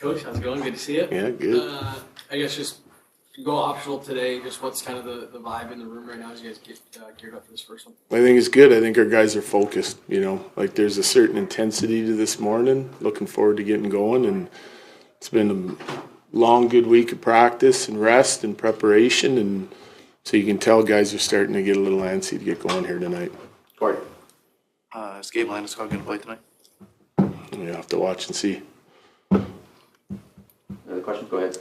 Coach, how's it going? Good to see you. Yeah, good. I guess just go optional today. Just what's kind of the vibe in the room right now as you guys get geared up for this first one? I think it's good. I think our guys are focused, like there's a certain intensity to this morning. Looking forward to getting going, and it's been a long, good week of practice and rest and preparation, and so you can tell guys are starting to get a little antsy to get going here tonight. Corey. Is Gabe Landeskog going to play tonight? You have to watch and see. Another question? Go ahead.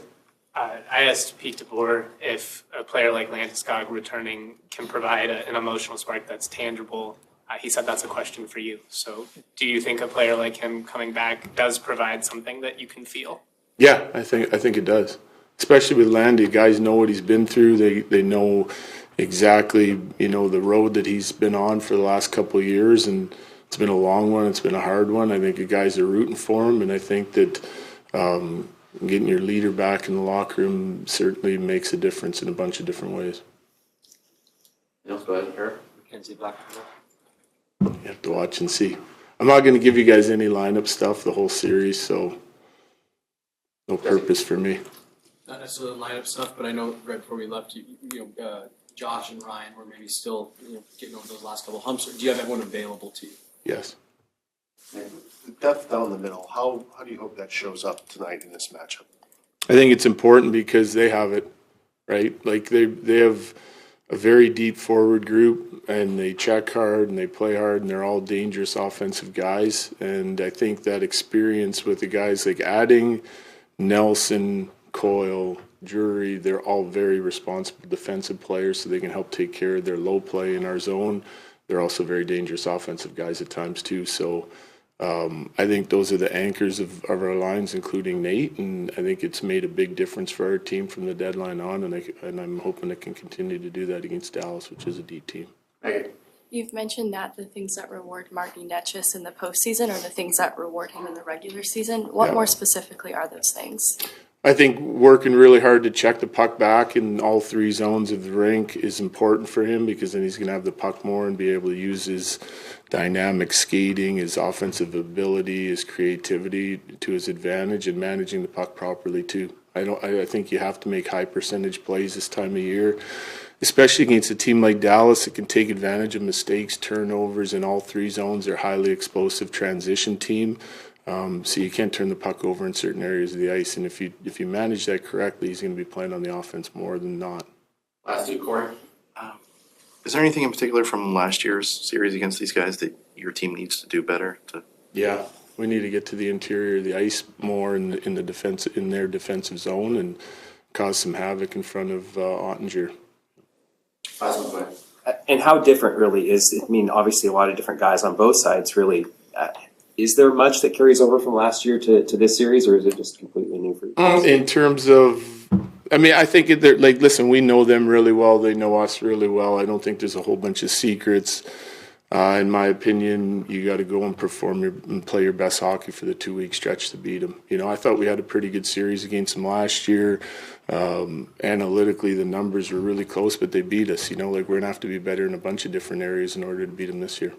I asked Pete DeBoer if a player like Landeskog returning can provide an emotional spark that's tangible. He said that's a question for you. So do you think a player like him coming back does provide something that you can feel? Yeah, I think it does. Especially with Landy, guys know what he's been through. They know exactly, the road that he's been on for the last couple of years, and it's been a long one. It's been a hard one. I think the guys are rooting for him, and I think that getting your leader back in the locker room certainly makes a difference in a bunch of different ways. Anyone else? Go ahead, Eric. Mackenzie Black. You have to watch and see. I'm not going to give you guys any lineup stuff the whole series, so no purpose for me. Not necessarily lineup stuff, but I know right before we left, Josh and Ryan were maybe still getting over those last couple humps. Do you have everyone available to you? Yes. The depth down the middle, how do you hope that shows up tonight in this matchup? I think it's important because they have it, right? Like they have a very deep forward group, and they check hard and they play hard, and they're all dangerous offensive guys. And I think that experience with the guys like adding Nelson, Coyle, Drury, they're all very responsible defensive players, so they can help take care of their low play in our zone. They're also very dangerous offensive guys at times too. So I think those are the anchors of our lines, including Nate, and I think it's made a big difference for our team from the deadline on, and I'm hoping it can continue to do that against Dallas, which is a deep team. Megan. You've mentioned that the things that reward Marty Ness in the postseason are the things that reward him in the regular season. What more specifically are those things? I think working really hard to check the puck back in all three zones of the rink is important for him, because then he's going to have the puck more and be able to use his dynamic skating, his offensive ability, his creativity to his advantage, and managing the puck properly too. I think you have to make high percentage plays this time of year, especially against a team like Dallas that can take advantage of mistakes, turnovers in all three zones. They're a highly explosive transition team. So you can't turn the puck over in certain areas of the ice, and if you manage that correctly, he's going to be playing on the offense more than not. Last two, Corey. Is there anything in particular from last year's series against these guys that your team needs to do better? Yeah, we need to get to the interior of the ice more in the defense, in their defensive zone, and cause some havoc in front of Ottinger. Last one, go ahead. And how different really is, obviously a lot of different guys on both sides really. Is there much that carries over from last year to this series, or is it just completely new for you? In terms of, I think listen, we know them really well. They know us really well. I don't think there's a whole bunch of secrets. In my opinion, you got to go and perform and play your best hockey for the 2-week stretch to beat them. I thought we had a pretty good series against them last year. Analytically, the numbers were really close, but they beat us. We're going to have to be better in a bunch of different areas in order to beat them this year.